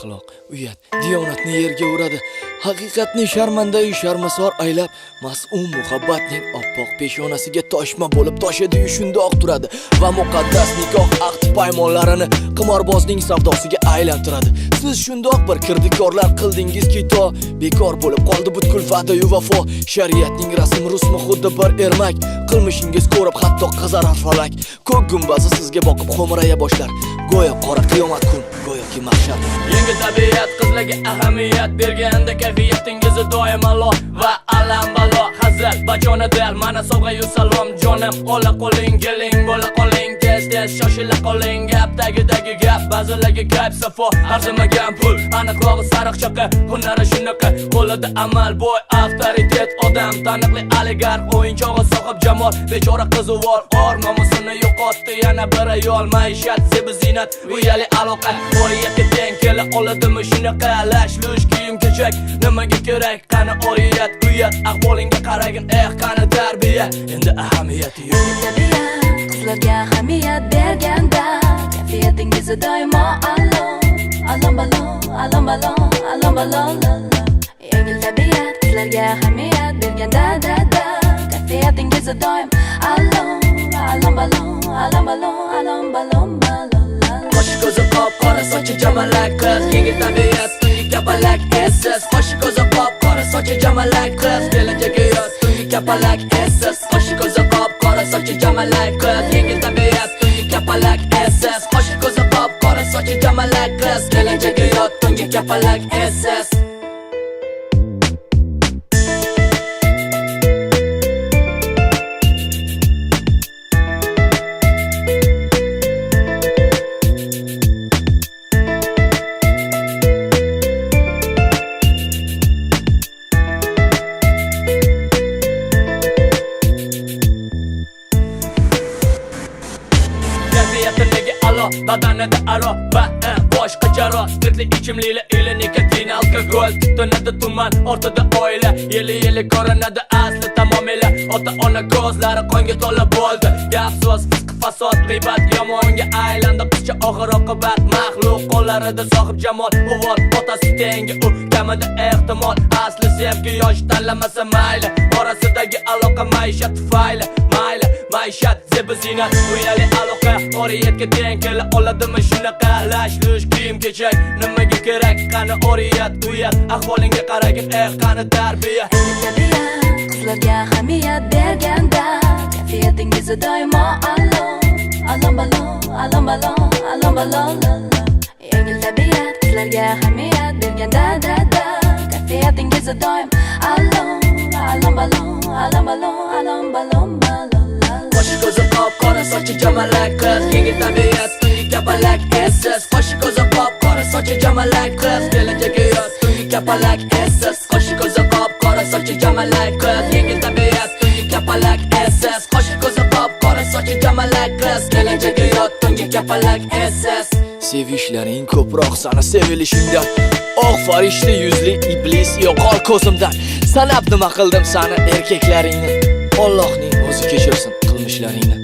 axloq, uyat, diyonatni yerga uradi. Haqiqatni sharmanda-yu sharmasor aylab, mas'um muhabbatning oppoq peshonasiga toshma bo'lib toshadi shundoq turadi va muqaddas nikoh aqd paymonlarini qimorbozning savdosiga aylantiradi. Siz shundoq bir kirdikorlar qildingizki to bekor bo'lib qoldi butkul va'da-yu vafo. Shariatning rasm rusmi xuddi bir ermak, qilmishingiz ko'rib hatto qizarar falak. Ko'k gumbazi sizga boqib xo'miraya boshlar. Go'yo qora qiyomat kun, go'yoki mahshar. Yangi tabiat qizlarga ahamiyat berganda kayfiyatingiz doim a'lo va alam balo. Hazrat bachona der mana sovg'a-yu salom jonim. Ola qo'ling, keling, bo'la qoling, tez shoshila qoling. Gap tagidagi gap, ba'zilarga gap safo, arzimagan pul. Aniqlog'i sariq chaqa, hunari shunaqa. Qo'lida amal boy, avtoritet odam, taniqli oligarx, o'yinchog'i sohib jamol. Bechora qizuvor, ormomusini yo'qotdi yana bir ayol. Maishat, zebi zinat, uyali aloqa, oriyatga teng kela oladimi shunaqa lash-lush kiyim kechak. Nimaga kerak qani oriyat, uyat, ahvolingga qaragin, qani tarbiya. Endi ahamiyati yo'q. Qizlarga ahamiyat berganda kayfiyatingiz doimo a'lo. Alom balon, alom balon, alom balon. Yangi tabiat qizlarga ahamiyat berganda kayfiyatingiz doim a'lo. Alom balon, alom balon, alom balon. Qo'shi ko'zi qop-qora sochi jamalak qiz. Yangi tabiat tungi kapalak essiz. Qo'shi ko'zi qop-qora sochi jamalak qiz. Kelajagi yoz tungi kapalak essiz. Qo'shi ko'zi qop-qora sochi jamalak qiz. Yangi tabiat tungi kapalak essiz. Qo'shi ko'zi qop-qora sochi jamalak qiz. Kelajagi yoz tungi kapalak essiz. Badanida aro va boshqa jaro. Spirtli ichimlikli ili nikotin alkogol. Tunadi tuman ortida oila. Yeli ko'rinadi asli tamomila. Ota-ona ko'zlari qonga to'la bo'ldi. Gap so'z, fisq fasod, g'iybat yomonga aylandi. Qizcha oxir oqibat maxluq qo'llarida sohib jamol. O'g'il otasi tengi u kamida ehtimol. Asli sevgi yosh tanlamasa mayli. Orasidagi aloqa maishat tufayli. Mayli, maishat zebi zinat, uyali aloqa, oriyatga teng kela oladimi shunaqa lash-lush kiyim kechak. Nimaga kerak qani oriyat, uyat, ahvolingga qaragin, qani tarbiya. Qizlarga ahamiyat berganda kayfiyatingiz doimo a'lo. Alom balon, alom balon, alom balon. Yangi tabiat qizlarga ahamiyat berganda kayfiyatingiz doim a'lo. Alom balon, alom balon, alom balon. Qo'shi ko'zi qop-qora sochi jamalak qiz. Yangi tabiat tungi kapalak essiz. Qo'shi ko'zi qop-qora sochi jamalak qiz. Kelajagi yoz tungi kapalak essiz. Qo'shi ko'zi qop-qora sochi jamalak qiz. Yangi tabiat tungi kapalak essiz. Qo'shi ko'zi qop-qora sochi jamalak qiz. Kelajagi yoz tungi kapalak essiz. Sevishlaring ko'proq sana sevilishingdan. Oq farishta yuzli iblis yo'qol ko'zimdan. Sanab nima qildim sani erkaklaringni. Allohning o'zi kechirsin qilmishlaringni.